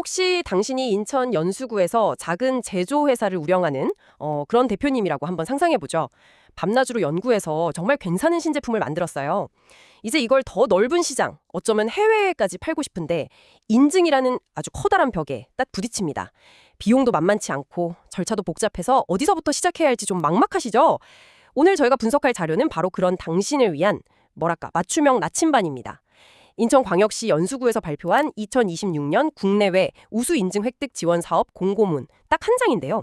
혹시 당신이 인천 연수구에서 작은 제조회사를 운영하는 그런 대표님이라고 한번 상상해보죠. 밤낮으로 연구해서 정말 괜찮은 신제품을 만들었어요. 이제 이걸 더 넓은 시장, 어쩌면 해외에까지 팔고 싶은데 인증이라는 아주 커다란 벽에 딱 부딪힙니다. 비용도 만만치 않고 절차도 복잡해서 어디서부터 시작해야 할지 좀 막막하시죠? 오늘 저희가 분석할 자료는 바로 그런 당신을 위한 맞춤형 나침반입니다. 인천광역시 연수구에서 발표한 2026년 국내외 우수 인증 획득 지원 사업 공고문 딱 한 장인데요.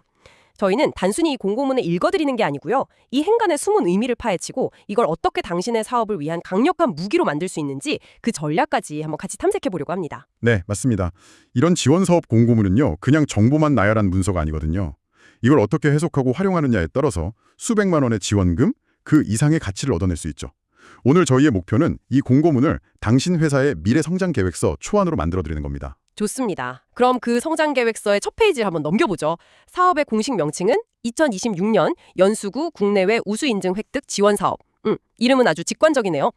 저희는 단순히 이 공고문을 읽어드리는 게 아니고요. 이 행간의 숨은 의미를 파헤치고 이걸 어떻게 당신의 사업을 위한 강력한 무기로 만들 수 있는지 그 전략까지 한번 같이 탐색해 보려고 합니다. 네, 맞습니다. 이런 지원사업 공고문은요, 그냥 정보만 나열한 문서가 아니거든요. 이걸 어떻게 해석하고 활용하느냐에 따라서 수백만 원의 지원금, 그 이상의 가치를 얻어낼 수 있죠. 오늘 저희의 목표는 이 공고문을 당신 회사의 미래 성장 계획서 초안으로 만들어드리는 겁니다. 좋습니다. 그럼 그 성장 계획서의 첫 페이지를 한번 넘겨보죠. 사업의 공식 명칭은 2026년 연수구 국내외 우수 인증 획득 지원 사업. 이름은 아주 직관적이네요.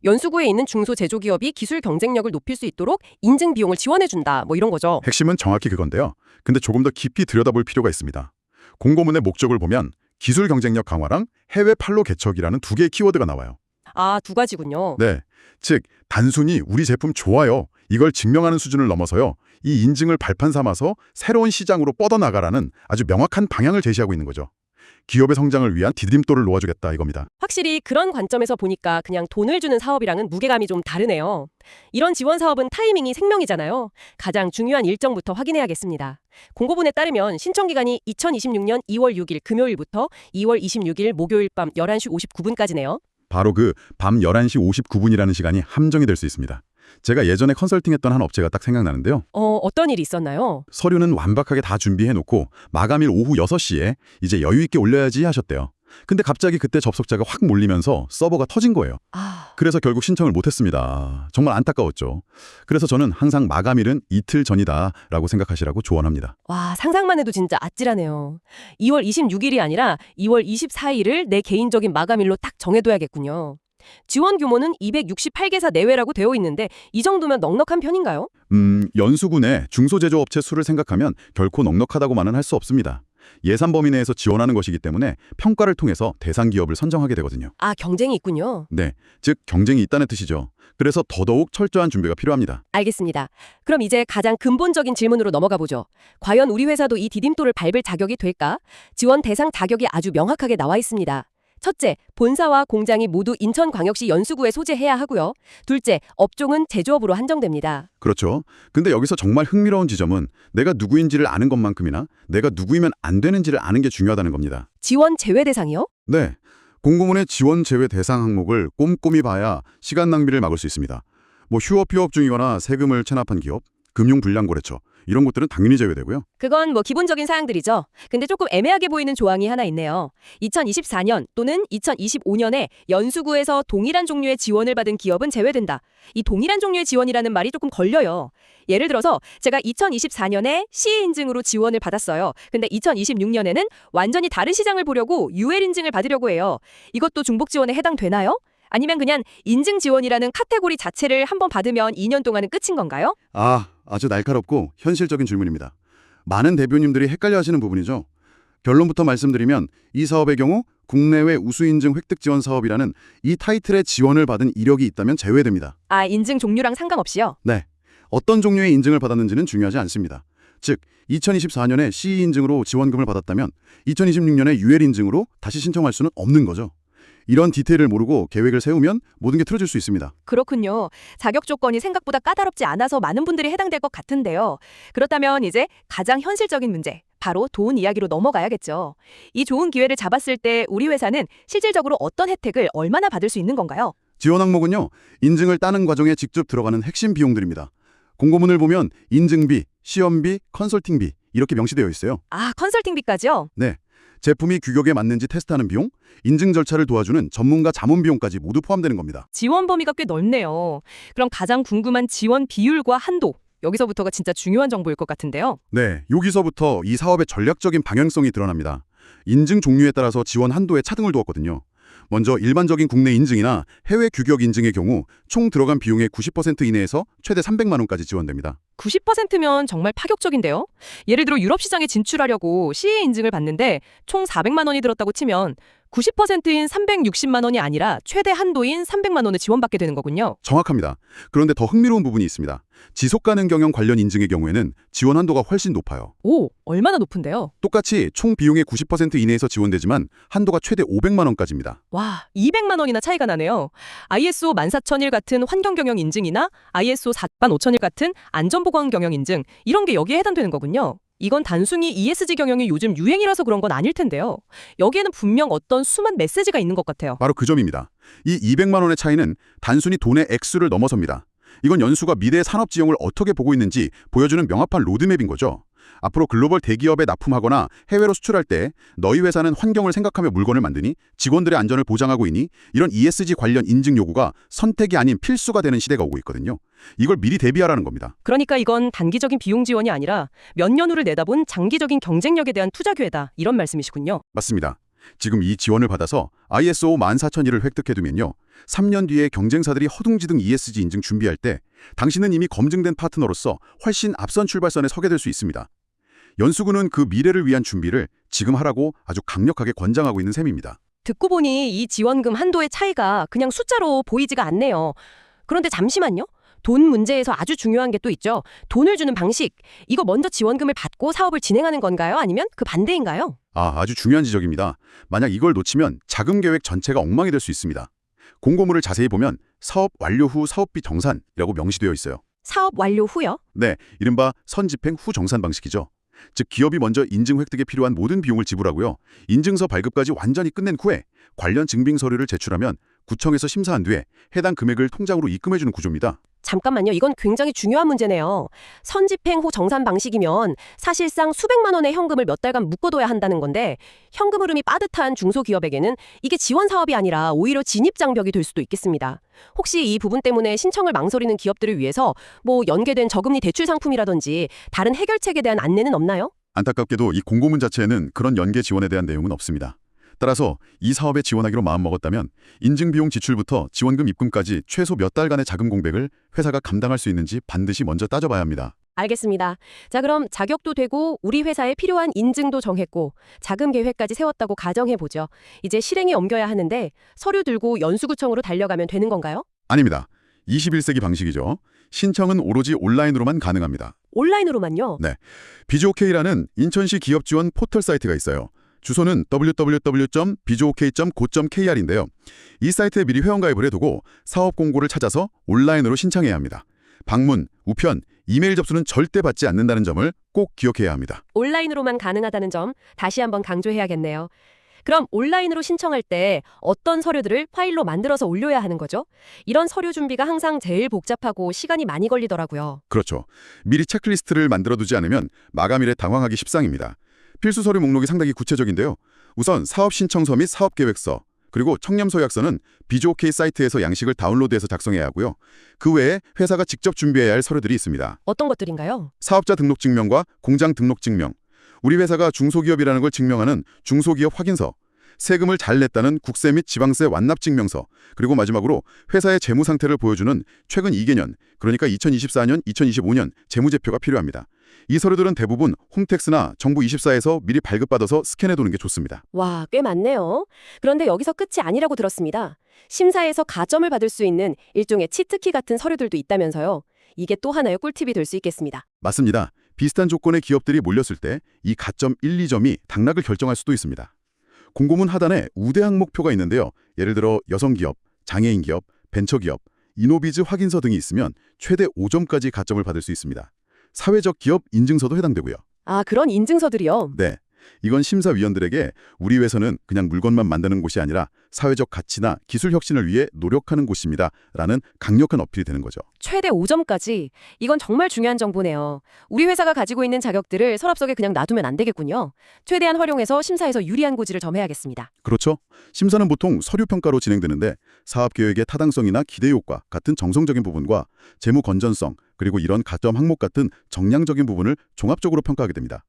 연수구에 있는 중소제조기업이 기술 경쟁력을 높일 수 있도록 인증 비용을 지원해준다. 뭐 이런 거죠. 핵심은 정확히 그건데요. 근데 조금 더 깊이 들여다볼 필요가 있습니다. 공고문의 목적을 보면 기술 경쟁력 강화랑 해외 판로 개척이라는 두 개의 키워드가 나와요. 아, 두 가지군요. 네, 즉 단순히 우리 제품 좋아요 이걸 증명하는 수준을 넘어서요. 이 인증을 발판 삼아서 새로운 시장으로 뻗어나가라는 아주 명확한 방향을 제시하고 있는 거죠. 기업의 성장을 위한 디딤돌을 놓아주겠다 이겁니다. 확실히 그런 관점에서 보니까 그냥 돈을 주는 사업이랑은 무게감이 좀 다르네요. 이런 지원 사업은 타이밍이 생명이잖아요. 가장 중요한 일정부터 확인해야겠습니다. 공고문에 따르면 신청 기간이 2026년 2월 6일 금요일부터 2월 26일 목요일 밤 11시 59분까지네요. 바로 그 밤 11시 59분이라는 시간이 함정이 될 수 있습니다. 제가 예전에 컨설팅했던 한 업체가 딱 생각나는데요. 어떤 일이 있었나요? 서류는 완벽하게 다 준비해놓고 마감일 오후 6시에 이제 여유 있게 올려야지 하셨대요. 근데 갑자기 그때 접속자가 확 몰리면서 서버가 터진 거예요. 그래서 결국 신청을 못했습니다. 정말 안타까웠죠. 그래서 저는 항상 마감일은 이틀 전이다라고 생각하시라고 조언합니다. 와, 상상만 해도 진짜 아찔하네요. 2월 26일이 아니라 2월 24일을 내 개인적인 마감일로 딱 정해둬야겠군요. 지원 규모는 268개사 내외라고 되어 있는데 이 정도면 넉넉한 편인가요? 연수구 내 중소제조업체 수를 생각하면 결코 넉넉하다고만은 할 수 없습니다. 예산 범위 내에서 지원하는 것이기 때문에 평가를 통해서 대상 기업을 선정하게 되거든요. 아, 경쟁이 있군요. 네, 즉 경쟁이 있다는 뜻이죠. 그래서 더더욱 철저한 준비가 필요합니다. 알겠습니다. 그럼 이제 가장 근본적인 질문으로 넘어가 보죠. 과연 우리 회사도 이 디딤돌을 밟을 자격이 될까? 지원 대상 자격이 아주 명확하게 나와 있습니다. 첫째, 본사와 공장이 모두 인천광역시 연수구에 소재해야 하고요. 둘째, 업종은 제조업으로 한정됩니다. 그렇죠. 근데 여기서 정말 흥미로운 지점은 내가 누구인지를 아는 것만큼이나 내가 누구이면 안 되는지를 아는 게 중요하다는 겁니다. 지원 제외 대상이요? 네. 공고문의 지원 제외 대상 항목을 꼼꼼히 봐야 시간 낭비를 막을 수 있습니다. 휴업 중이거나 세금을 체납한 기업, 금융 불량 거래처 이런 것들은 당연히 제외되고요. 그건 기본적인 사항들이죠. 근데 조금 애매하게 보이는 조항이 하나 있네요. 2024년 또는 2025년에 연수구에서 동일한 종류의 지원을 받은 기업은 제외된다. 이 동일한 종류의 지원이라는 말이 조금 걸려요. 예를 들어서 제가 2024년에 CE 인증으로 지원을 받았어요. 근데 2026년에는 완전히 다른 시장을 보려고 UL 인증을 받으려고 해요. 이것도 중복 지원에 해당되나요? 아니면 그냥 인증 지원이라는 카테고리 자체를 한번 받으면 2년 동안은 끝인 건가요? 아주 날카롭고 현실적인 질문입니다. 많은 대표님들이 헷갈려하시는 부분이죠. 결론부터 말씀드리면 이 사업의 경우 국내외 우수인증 획득 지원 사업이라는 이 타이틀의 지원을 받은 이력이 있다면 제외됩니다. 아, 인증 종류랑 상관없이요? 네. 어떤 종류의 인증을 받았는지는 중요하지 않습니다. 즉, 2024년에 CE 인증으로 지원금을 받았다면 2026년에 UL 인증으로 다시 신청할 수는 없는 거죠. 이런 디테일을 모르고 계획을 세우면 모든 게 틀어질 수 있습니다. 그렇군요. 자격 조건이 생각보다 까다롭지 않아서 많은 분들이 해당될 것 같은데요. 그렇다면 이제 가장 현실적인 문제, 바로 돈 이야기로 넘어가야겠죠. 이 좋은 기회를 잡았을 때 우리 회사는 실질적으로 어떤 혜택을 얼마나 받을 수 있는 건가요? 지원 항목은요, 인증을 따는 과정에 직접 들어가는 핵심 비용들입니다. 공고문을 보면 인증비, 시험비, 컨설팅비 이렇게 명시되어 있어요. 아, 컨설팅비까지요? 네. 제품이 규격에 맞는지 테스트하는 비용, 인증 절차를 도와주는 전문가 자문 비용까지 모두 포함되는 겁니다. 지원 범위가 꽤 넓네요. 그럼 가장 궁금한 지원 비율과 한도, 여기서부터가 진짜 중요한 정보일 것 같은데요. 네, 여기서부터 이 사업의 전략적인 방향성이 드러납니다. 인증 종류에 따라서 지원 한도에 차등을 두었거든요. 먼저 일반적인 국내 인증이나 해외 규격 인증의 경우 총 들어간 비용의 90% 이내에서 최대 300만 원까지 지원됩니다. 90%면 정말 파격적인데요. 예를 들어 유럽 시장에 진출하려고 CE 인증을 받는데 총 400만 원이 들었다고 치면 90%인 360만 원이 아니라 최대 한도인 300만 원을 지원받게 되는 거군요. 정확합니다. 그런데 더 흥미로운 부분이 있습니다. 지속가능 경영 관련 인증의 경우에는 지원 한도가 훨씬 높아요. 오, 얼마나 높은데요? 똑같이 총 비용의 90% 이내에서 지원되지만 한도가 최대 500만 원까지입니다. 와, 200만 원이나 차이가 나네요. ISO 14001 같은 환경경영 인증이나 ISO 45001 같은 안전보건 경영 인증 이런 게 여기에 해당되는 거군요. 이건 단순히 ESG 경영이 요즘 유행이라서 그런 건 아닐 텐데요. 여기에는 분명 어떤 숨은 메시지가 있는 것 같아요. 바로 그 점입니다. 이 200만 원의 차이는 단순히 돈의 액수를 넘어섭니다. 이건 연수가 미래의 산업 지형을 어떻게 보고 있는지 보여주는 명확한 로드맵인 거죠. 앞으로 글로벌 대기업에 납품하거나 해외로 수출할 때 너희 회사는 환경을 생각하며 물건을 만드니 직원들의 안전을 보장하고 있니? 이런 ESG 관련 인증 요구가 선택이 아닌 필수가 되는 시대가 오고 있거든요. 이걸 미리 대비하라는 겁니다. 그러니까 이건 단기적인 비용 지원이 아니라 몇 년 후를 내다본 장기적인 경쟁력에 대한 투자 기회다. 이런 말씀이시군요. 맞습니다. 지금 이 지원을 받아서 ISO 14001을 획득해두면요. 3년 뒤에 경쟁사들이 허둥지둥 ESG 인증 준비할 때 당신은 이미 검증된 파트너로서 훨씬 앞선 출발선에 서게 될 수 있습니다. 연수구는 그 미래를 위한 준비를 지금 하라고 아주 강력하게 권장하고 있는 셈입니다. 듣고 보니 이 지원금 한도의 차이가 그냥 숫자로 보이지가 않네요. 그런데 잠시만요. 돈 문제에서 아주 중요한 게 또 있죠. 돈을 주는 방식. 이거 먼저 지원금을 받고 사업을 진행하는 건가요? 아니면 그 반대인가요? 아주 중요한 지적입니다. 만약 이걸 놓치면 자금 계획 전체가 엉망이 될 수 있습니다. 공고문을 자세히 보면 사업 완료 후 사업비 정산이라고 명시되어 있어요. 사업 완료 후요? 네, 이른바 선집행 후 정산 방식이죠. 즉 기업이 먼저 인증 획득에 필요한 모든 비용을 지불하고요. 인증서 발급까지 완전히 끝낸 후에 관련 증빙 서류를 제출하면 구청에서 심사한 뒤에 해당 금액을 통장으로 입금해주는 구조입니다. 잠깐만요. 이건 굉장히 중요한 문제네요. 선집행 후 정산 방식이면 사실상 수백만 원의 현금을 몇 달간 묶어둬야 한다는 건데 현금 흐름이 빠듯한 중소기업에게는 이게 지원 사업이 아니라 오히려 진입 장벽이 될 수도 있겠습니다. 혹시 이 부분 때문에 신청을 망설이는 기업들을 위해서 연계된 저금리 대출 상품이라든지 다른 해결책에 대한 안내는 없나요? 안타깝게도 이 공고문 자체에는 그런 연계 지원에 대한 내용은 없습니다. 따라서 이 사업에 지원하기로 마음먹었다면 인증비용 지출부터 지원금 입금까지 최소 몇 달간의 자금 공백을 회사가 감당할 수 있는지 반드시 먼저 따져봐야 합니다. 알겠습니다. 자, 그럼 자격도 되고 우리 회사에 필요한 인증도 정했고 자금 계획까지 세웠다고 가정해보죠. 이제 실행에 옮겨야 하는데 서류 들고 연수구청으로 달려가면 되는 건가요? 아닙니다. 21세기 방식이죠. 신청은 오로지 온라인으로만 가능합니다. 온라인으로만요? 네. 비즈오케이라는 인천시 기업 지원 포털 사이트가 있어요. 주소는 www.bizok.go.kr인데요. 이 사이트에 미리 회원가입을 해두고 사업 공고를 찾아서 온라인으로 신청해야 합니다. 방문, 우편, 이메일 접수는 절대 받지 않는다는 점을 꼭 기억해야 합니다. 온라인으로만 가능하다는 점 다시 한번 강조해야겠네요. 그럼 온라인으로 신청할 때 어떤 서류들을 파일로 만들어서 올려야 하는 거죠? 이런 서류 준비가 항상 제일 복잡하고 시간이 많이 걸리더라고요. 그렇죠. 미리 체크리스트를 만들어두지 않으면 마감일에 당황하기 십상입니다. 필수 서류 목록이 상당히 구체적인데요. 우선 사업 신청서 및 사업 계획서, 그리고 청렴서약서는 비즈오케이 사이트에서 양식을 다운로드해서 작성해야 하고요. 그 외에 회사가 직접 준비해야 할 서류들이 있습니다. 어떤 것들인가요? 사업자 등록 증명과 공장 등록 증명, 우리 회사가 중소기업이라는 걸 증명하는 중소기업 확인서, 세금을 잘 냈다는 국세 및 지방세 완납 증명서, 그리고 마지막으로 회사의 재무 상태를 보여주는 최근 2개년, 그러니까 2024년, 2025년 재무제표가 필요합니다. 이 서류들은 대부분 홈택스나 정부24에서 미리 발급받아서 스캔해두는 게 좋습니다. 와, 꽤 많네요. 그런데 여기서 끝이 아니라고 들었습니다. 심사에서 가점을 받을 수 있는 일종의 치트키 같은 서류들도 있다면서요. 이게 또 하나의 꿀팁이 될 수 있겠습니다. 맞습니다. 비슷한 조건의 기업들이 몰렸을 때 이 가점 1, 2점이 당락을 결정할 수도 있습니다. 공고문 하단에 우대 항목표가 있는데요. 예를 들어 여성기업, 장애인 기업, 벤처기업, 이노비즈 확인서 등이 있으면 최대 5점까지 가점을 받을 수 있습니다. 사회적 기업 인증서도 해당되고요. 아, 그런 인증서들이요? 네. 이건 심사위원들에게 우리 회사는 그냥 물건만 만드는 곳이 아니라 사회적 가치나 기술 혁신을 위해 노력하는 곳입니다. 라는 강력한 어필이 되는 거죠. 최대 5점까지? 이건 정말 중요한 정보네요. 우리 회사가 가지고 있는 자격들을 서랍 속에 그냥 놔두면 안 되겠군요. 최대한 활용해서 심사에서 유리한 고지를 점해야겠습니다. 그렇죠. 심사는 보통 서류평가로 진행되는데 사업계획의 타당성이나 기대 효과 같은 정성적인 부분과 재무 건전성, 그리고 이런 가점 항목 같은 정량적인 부분을 종합적으로 평가하게 됩니다.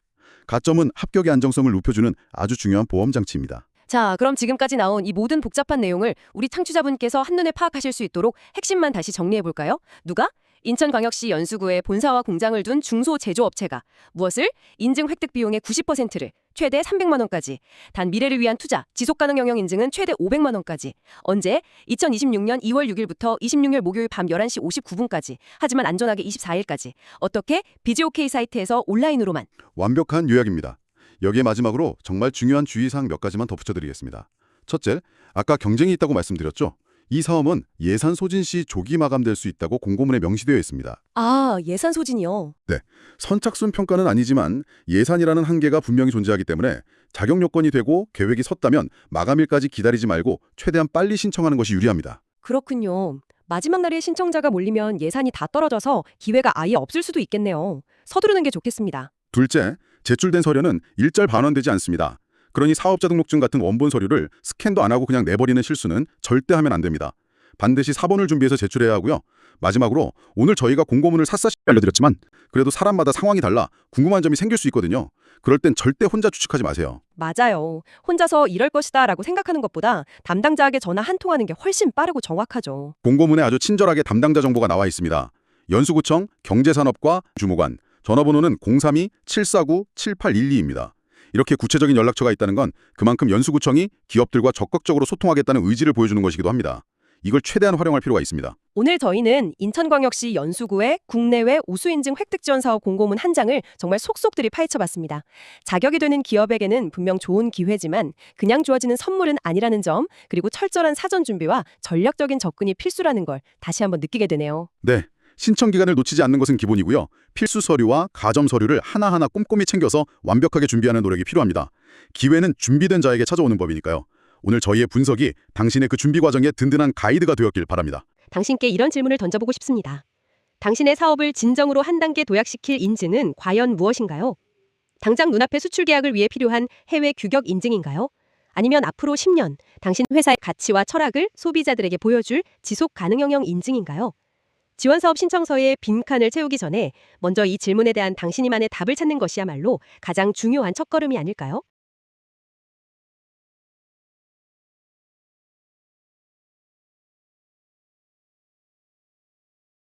가점은 합격의 안정성을 높여주는 아주 중요한 보험 장치입니다. 자, 그럼 지금까지 나온 이 모든 복잡한 내용을 우리 창취자분께서 한눈에 파악하실 수 있도록 핵심만 다시 정리해 볼까요? 누가? 인천광역시 연수구에 본사와 공장을 둔 중소제조업체가 무엇을? 인증 획득 비용의 90%를 최대 300만 원까지, 단 미래를 위한 투자, 지속가능 영역 인증은 최대 500만 원까지. 언제? 2026년 2월 6일부터 26일 목요일 밤 11시 59분까지. 하지만 안전하게 24일까지. 어떻게? 비지오케이 사이트에서 온라인으로만. 완벽한 요약입니다. 여기에 마지막으로 정말 중요한 주의사항 몇 가지만 덧붙여드리겠습니다. 첫째, 아까 경쟁이 있다고 말씀드렸죠? 이 사업은 예산 소진 시 조기 마감될 수 있다고 공고문에 명시되어 있습니다. 아, 예산 소진이요. 선착순 평가는 아니지만 예산이라는 한계가 분명히 존재하기 때문에 자격 요건이 되고 계획이 섰다면 마감일까지 기다리지 말고 최대한 빨리 신청하는 것이 유리합니다. 그렇군요. 마지막 날에 신청자가 몰리면 예산이 다 떨어져서 기회가 아예 없을 수도 있겠네요. 서두르는 게 좋겠습니다. 둘째, 제출된 서류는 일절 반환되지 않습니다. 그러니 사업자 등록증 같은 원본 서류를 스캔도 안 하고 그냥 내버리는 실수는 절대 하면 안 됩니다. 반드시 사본을 준비해서 제출해야 하고요. 마지막으로 오늘 저희가 공고문을 샅샅이 알려드렸지만 그래도 사람마다 상황이 달라 궁금한 점이 생길 수 있거든요. 그럴 땐 절대 혼자 추측하지 마세요. 맞아요. 혼자서 이럴 것이다 라고 생각하는 것보다 담당자에게 전화 한 통하는 게 훨씬 빠르고 정확하죠. 공고문에 아주 친절하게 담당자 정보가 나와 있습니다. 연수구청 경제산업과 주무관, 전화번호는 032-749-7812입니다. 이렇게 구체적인 연락처가 있다는 건 그만큼 연수구청이 기업들과 적극적으로 소통하겠다는 의지를 보여주는 것이기도 합니다. 이걸 최대한 활용할 필요가 있습니다. 오늘 저희는 인천광역시 연수구의 국내외 우수인증 획득 지원 사업 공고문 한 장을 정말 속속들이 파헤쳐봤습니다. 자격이 되는 기업에게는 분명 좋은 기회지만 그냥 주어지는 선물은 아니라는 점, 그리고 철저한 사전 준비와 전략적인 접근이 필수라는 걸 다시 한번 느끼게 되네요. 네, 신청 기간을 놓치지 않는 것은 기본이고요. 필수 서류와 가점 서류를 하나하나 꼼꼼히 챙겨서 완벽하게 준비하는 노력이 필요합니다. 기회는 준비된 자에게 찾아오는 법이니까요. 오늘 저희의 분석이 당신의 그 준비 과정에 든든한 가이드가 되었길 바랍니다. 당신께 이런 질문을 던져보고 싶습니다. 당신의 사업을 진정으로 한 단계 도약시킬 인증은 과연 무엇인가요? 당장 눈앞의 수출 계약을 위해 필요한 해외 규격 인증인가요? 아니면 앞으로 10년 당신 회사의 가치와 철학을 소비자들에게 보여줄 지속 가능 영역 인증인가요? 지원사업 신청서에 빈칸을 채우기 전에 먼저 이 질문에 대한 당신이만의 답을 찾는 것이야말로 가장 중요한 첫걸음이 아닐까요?